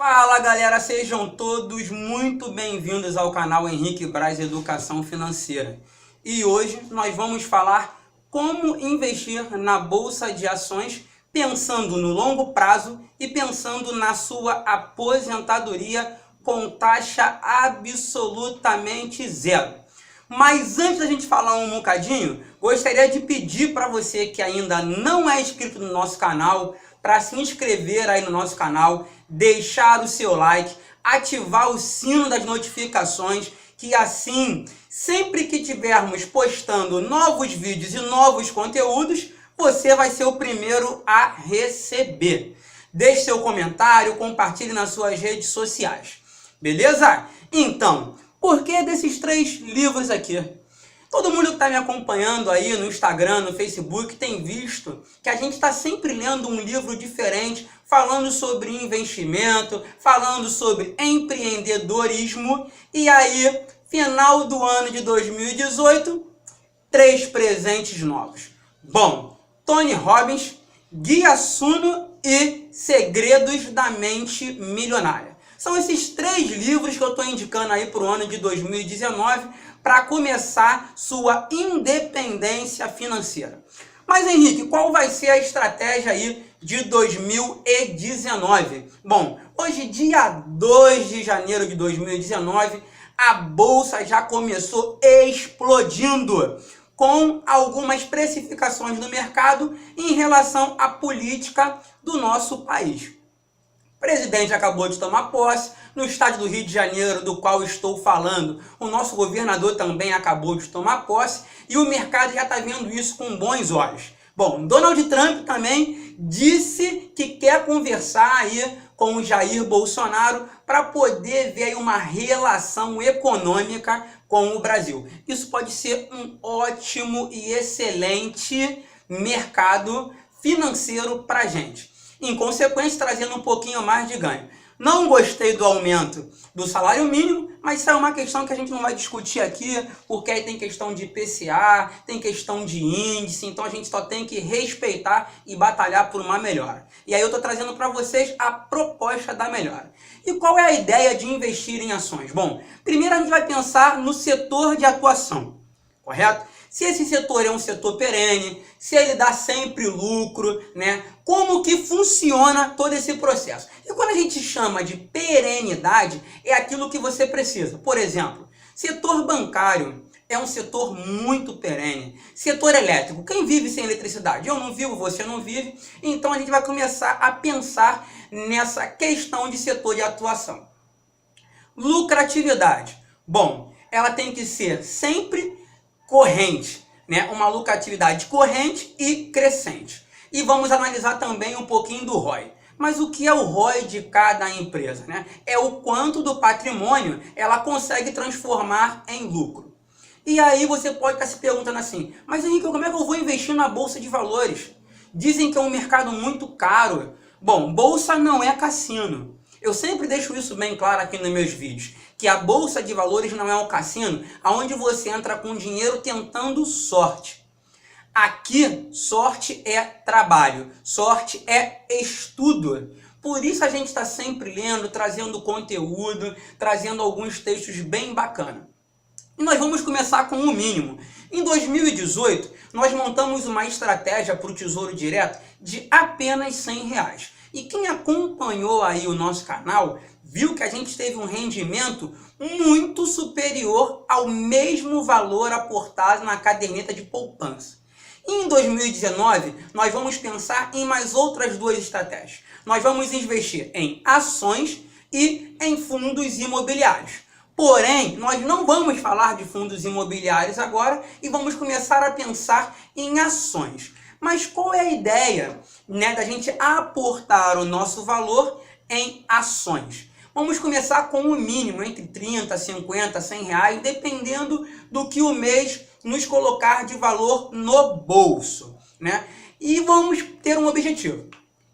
Fala galera, sejam todos muito bem-vindos ao canal Henrique Braz Educação Financeira. E hoje nós vamos falar como investir na bolsa de ações pensando no longo prazo e pensando na sua aposentadoria com taxa absolutamente zero. Mas antes da gente falar um bocadinho, gostaria de pedir para você que ainda não é inscrito no nosso canal, para se inscrever aí no nosso canal, deixar o seu like, ativar o sino das notificações, que assim, sempre que tivermos postando novos vídeos e novos conteúdos, você vai ser o primeiro a receber. Deixe seu comentário, compartilhe nas suas redes sociais. Beleza? Então, por que desses 3 livros aqui? Todo mundo que está me acompanhando aí no Instagram, no Facebook, tem visto que a gente está sempre lendo um livro diferente, falando sobre investimento, falando sobre empreendedorismo. E aí, final do ano de 2018, 3 presentes novos. Bom, Tony Robbins, Guia Suno e Segredos da Mente Milionária. São esses 3 livros que eu estou indicando aí para o ano de 2019 para começar sua independência financeira. Mas Henrique, qual vai ser a estratégia aí de 2019? Bom, hoje dia 2 de janeiro de 2019, a bolsa já começou explodindo, com algumas precificações do mercado em relação à política do nosso país. O presidente acabou de tomar posse, no estado do Rio de Janeiro, do qual estou falando, o nosso governador também acabou de tomar posse e o mercado já está vendo isso com bons olhos. Bom, Donald Trump também disse que quer conversar aí com o Jair Bolsonaro para poder ver aí uma relação econômica com o Brasil. Isso pode ser um ótimo e excelente mercado financeiro para a gente. Em consequência, trazendo um pouquinho mais de ganho. Não gostei do aumento do salário mínimo, mas isso é uma questão que a gente não vai discutir aqui, porque aí tem questão de IPCA, tem questão de índice, então a gente só tem que respeitar e batalhar por uma melhora. E aí eu estou trazendo para vocês a proposta da melhora. E qual é a ideia de investir em ações? Bom, primeiro a gente vai pensar no setor de atuação, correto? Se esse setor é um setor perene, se ele dá sempre lucro, né? Como que funciona todo esse processo? E quando a gente chama de perenidade, é aquilo que você precisa. Por exemplo, setor bancário é um setor muito perene. Setor elétrico, quem vive sem eletricidade? Eu não vivo, você não vive. Então a gente vai começar a pensar nessa questão de setor de atuação. Lucratividade. Bom, ela tem que ser sempre corrente, né? Uma lucratividade corrente e crescente. E vamos analisar também um pouquinho do ROI. Mas o que é o ROI de cada empresa, né? É o quanto do patrimônio ela consegue transformar em lucro. E aí você pode estar se perguntando assim, mas Henrique, como é que eu vou investir na bolsa de valores? Dizem que é um mercado muito caro. Bom, bolsa não é cassino. Eu sempre deixo isso bem claro aqui nos meus vídeos, que a bolsa de valores não é um cassino, onde você entra com dinheiro tentando sorte. Aqui, sorte é trabalho, sorte é estudo. Por isso a gente está sempre lendo, trazendo conteúdo, trazendo alguns textos bem bacanas. E nós vamos começar com o mínimo. Em 2018, nós montamos uma estratégia para o Tesouro Direto de apenas R$100. E quem acompanhou aí o nosso canal, viu que a gente teve um rendimento muito superior ao mesmo valor aportado na caderneta de poupança. Em 2019, nós vamos pensar em mais outras 2 estratégias. Nós vamos investir em ações e em fundos imobiliários. Porém, nós não vamos falar de fundos imobiliários agora e vamos começar a pensar em ações. Mas qual é a ideia, né, da gente aportar o nosso valor em ações? Vamos começar com o mínimo, entre 30, 50, 100 reais, dependendo do que o mês nos colocar de valor no bolso, né? E vamos ter um objetivo.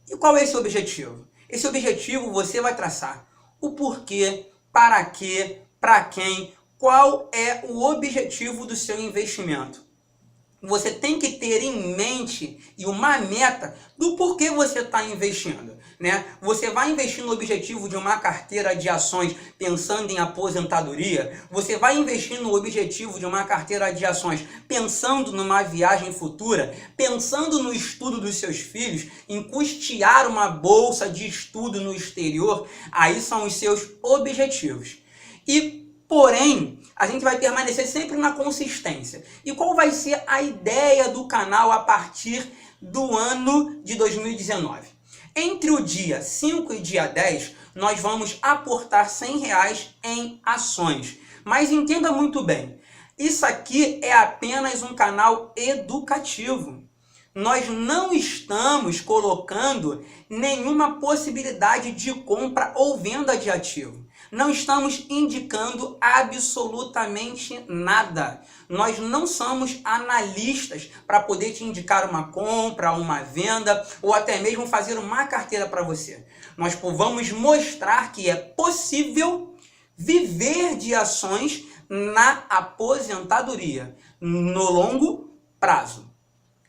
E qual é esse objetivo? Esse objetivo você vai traçar o porquê, para quê, para quem, qual é o objetivo do seu investimento. você tem que ter em mente e uma meta do porquê você está investindo, né? Você vai investir no objetivo de uma carteira de ações pensando em aposentadoria? Você vai investir no objetivo de uma carteira de ações pensando numa viagem futura? Pensando no estudo dos seus filhos? Em custear uma bolsa de estudo no exterior? Aí são os seus objetivos. Porém, a gente vai permanecer sempre na consistência. E qual vai ser a ideia do canal a partir do ano de 2019? Entre o dia 5 e dia 10, nós vamos aportar R$100 em ações. Mas entenda muito bem, isso aqui é apenas um canal educativo. Nós não estamos colocando nenhuma possibilidade de compra ou venda de ativo. Não estamos indicando absolutamente nada. Nós não somos analistas para poder te indicar uma compra, uma venda ou até mesmo fazer uma carteira para você. Nós vamos mostrar que é possível viver de ações na aposentadoria, no longo prazo.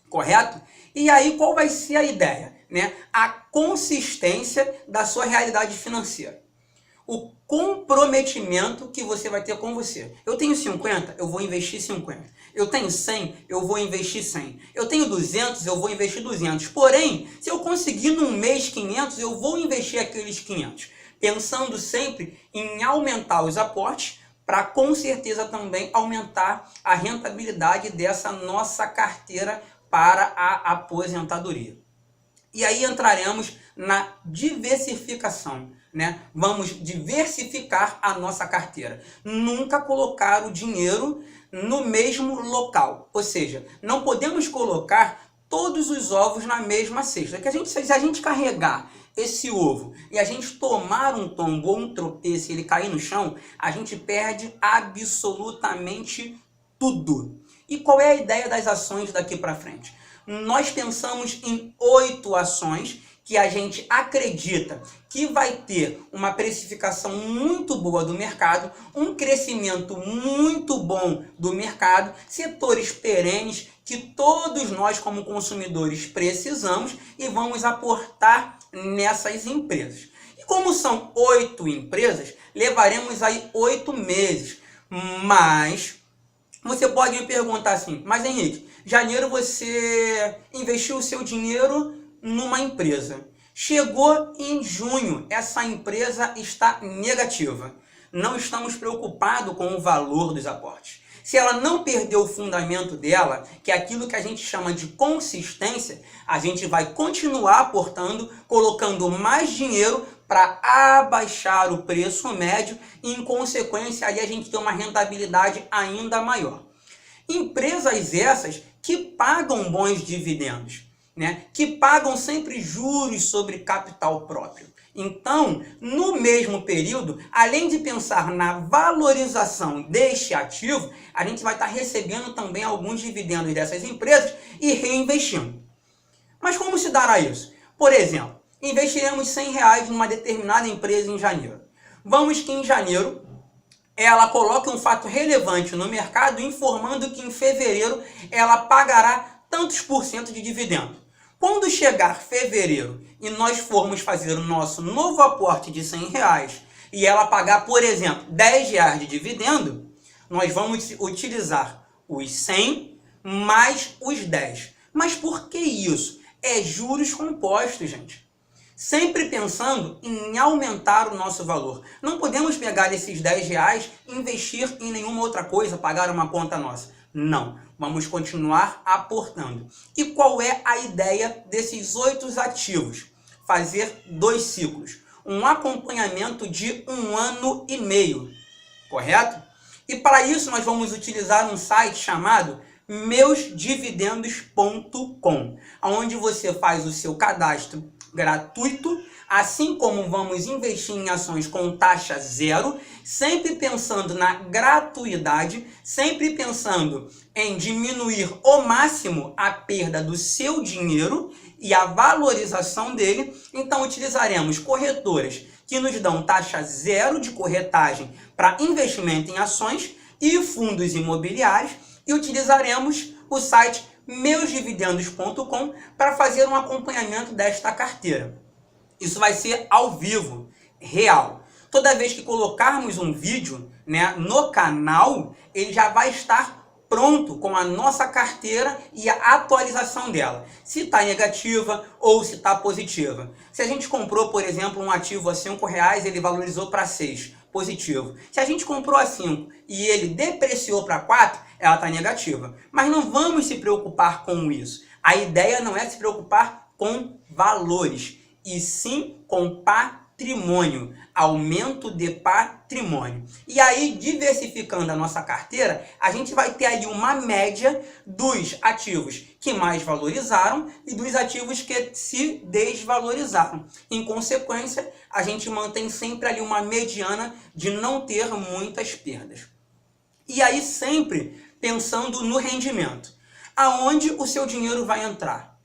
Correto? E aí qual vai ser a ideia, né? A consistência da sua realidade financeira. O comprometimento que você vai ter com você. Eu tenho 50, eu vou investir 50. Eu tenho 100, eu vou investir 100. Eu tenho 200, eu vou investir 200. Porém, se eu conseguir num mês 500, eu vou investir aqueles 500. Pensando sempre em aumentar os aportes para com certeza também aumentar a rentabilidade dessa nossa carteira para a aposentadoria. E aí entraremos na diversificação, né? Vamos diversificar a nossa carteira. Nunca colocar o dinheiro no mesmo local. Ou seja, não podemos colocar todos os ovos na mesma cesta. Que se a gente carregar esse ovo e a gente tomar um tombo ou um tropeço e ele cair no chão, a gente perde absolutamente tudo. E qual é a ideia das ações daqui para frente? Nós pensamos em 8 ações que a gente acredita que vai ter uma precificação muito boa do mercado, um crescimento muito bom do mercado, setores perenes que todos nós como consumidores precisamos e vamos aportar nessas empresas. E como são 8 empresas, levaremos aí 8 meses, mas você pode me perguntar assim, mas Henrique, janeiro você investiu o seu dinheiro numa empresa. Chegou em junho, essa empresa está negativa. Não estamos preocupados com o valor dos aportes. Se ela não perdeu o fundamento dela, que é aquilo que a gente chama de consistência, a gente vai continuar aportando, colocando mais dinheiro para abaixar o preço médio e, em consequência, ali a gente tem uma rentabilidade ainda maior. Empresas essas que pagam bons dividendos, né? Que pagam sempre juros sobre capital próprio. Então, no mesmo período, além de pensar na valorização deste ativo, a gente vai estar recebendo também alguns dividendos dessas empresas e reinvestindo. Mas como se dará isso? Por exemplo, investiremos R$100 numa determinada empresa em janeiro. Vamos que em janeiro ela coloque um fato relevante no mercado informando que em fevereiro ela pagará tantos por cento de dividendo. Quando chegar fevereiro e nós formos fazer o nosso novo aporte de R$100 e ela pagar, por exemplo, R$10 de dividendo, nós vamos utilizar os 100 mais os 10. Mas por que isso? É juros compostos, gente. Sempre pensando em aumentar o nosso valor. Não podemos pegar esses R$10 e investir em nenhuma outra coisa, pagar uma conta nossa. Não, vamos continuar aportando. E qual é a ideia desses 8 ativos? Fazer 2 ciclos. Um acompanhamento de 1 ano e meio, correto? E para isso nós vamos utilizar um site chamado meusdividendos.com, onde você faz o seu cadastro gratuito, assim como vamos investir em ações com taxa zero, sempre pensando na gratuidade, sempre pensando em diminuir ao máximo a perda do seu dinheiro e a valorização dele. Então utilizaremos corretoras que nos dão taxa zero de corretagem para investimento em ações e fundos imobiliários, e utilizaremos o site meusdividendos.com para fazer um acompanhamento desta carteira. Isso vai ser ao vivo, real. Toda vez que colocarmos um vídeo, né, no canal, ele já vai estar pronto com a nossa carteira e a atualização dela. Se está negativa ou se está positiva. Se a gente comprou, por exemplo, um ativo a R$5, ele valorizou para 6, positivo. Se a gente comprou a 5 e ele depreciou para 4, ela está negativa. Mas não vamos se preocupar com isso. A ideia não é se preocupar com valores, e sim com patrimônio, aumento de patrimônio. E aí, diversificando a nossa carteira, a gente vai ter ali uma média dos ativos que mais valorizaram e dos ativos que se desvalorizaram. Em consequência, a gente mantém sempre ali uma mediana de não ter muitas perdas. E aí, sempre pensando no rendimento. Aonde o seu dinheiro vai entrar?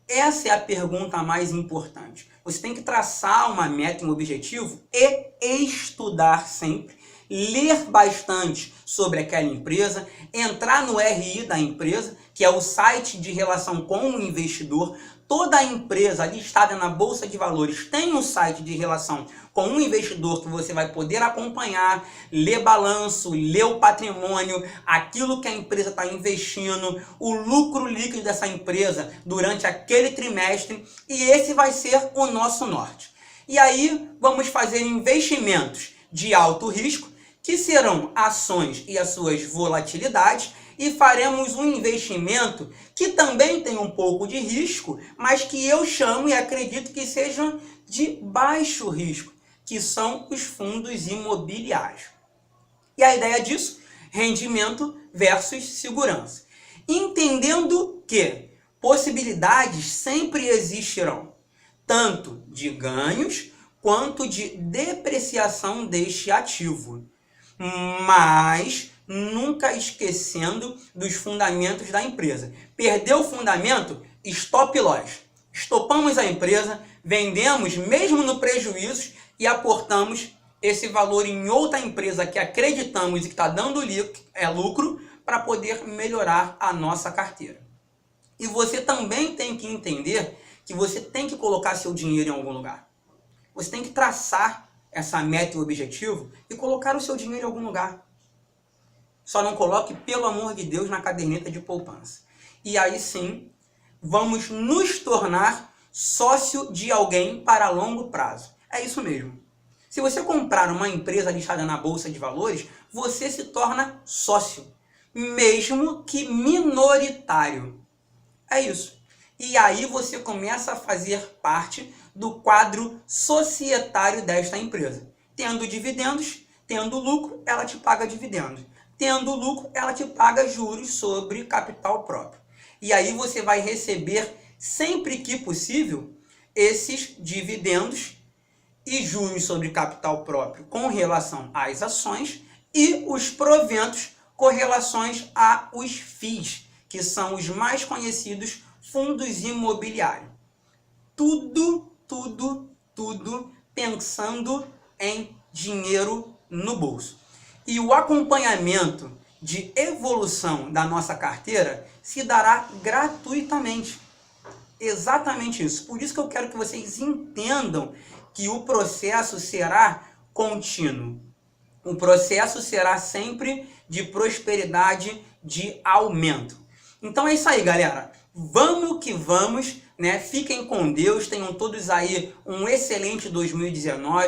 Essa é a pergunta mais importante. Você tem que traçar uma meta, um objetivo e estudar sempre, ler bastante sobre aquela empresa, entrar no RI da empresa, que é o site de relação com o investidor. Toda a empresa listada na Bolsa de Valores tem um site de relação com um investidor que você vai poder acompanhar, ler balanço, ler o patrimônio, aquilo que a empresa está investindo, o lucro líquido dessa empresa durante aquele trimestre, e esse vai ser o nosso norte. E aí vamos fazer investimentos de alto risco, que serão ações e as suas volatilidades, e faremos um investimento que também tem um pouco de risco, mas que eu chamo e acredito que sejam de baixo risco, que são os fundos imobiliários. E a ideia disso? Rendimento versus segurança. Entendendo que possibilidades sempre existirão, tanto de ganhos quanto de depreciação deste ativo, mas nunca esquecendo dos fundamentos da empresa. Perdeu o fundamento? Stop loss. Estopamos a empresa, vendemos mesmo no prejuízo e aportamos esse valor em outra empresa que acreditamos e que está dando lucro para poder melhorar a nossa carteira. E você também tem que entender que você tem que colocar seu dinheiro em algum lugar. Você tem que traçar essa meta e objetivo e colocar o seu dinheiro em algum lugar. Só não coloque, pelo amor de Deus, na caderneta de poupança. E aí sim, vamos nos tornar sócio de alguém para longo prazo. É isso mesmo. Se você comprar uma empresa listada na Bolsa de Valores, você se torna sócio, mesmo que minoritário. É isso. E aí você começa a fazer parte do quadro societário desta empresa. Tendo dividendos, tendo lucro, ela te paga dividendos. Tendo lucro, ela te paga juros sobre capital próprio. E aí você vai receber, sempre que possível, esses dividendos e juros sobre capital próprio com relação às ações e os proventos com relação aos FIIs, que são os mais conhecidos fundos imobiliários. Tudo pensando em dinheiro no bolso. E o acompanhamento de evolução da nossa carteira se dará gratuitamente. Exatamente isso. Por isso que eu quero que vocês entendam que o processo será contínuo. O processo será sempre de prosperidade, de aumento. Então é isso aí, galera. Vamos que vamos, né? Fiquem com Deus, tenham todos aí um excelente 2019.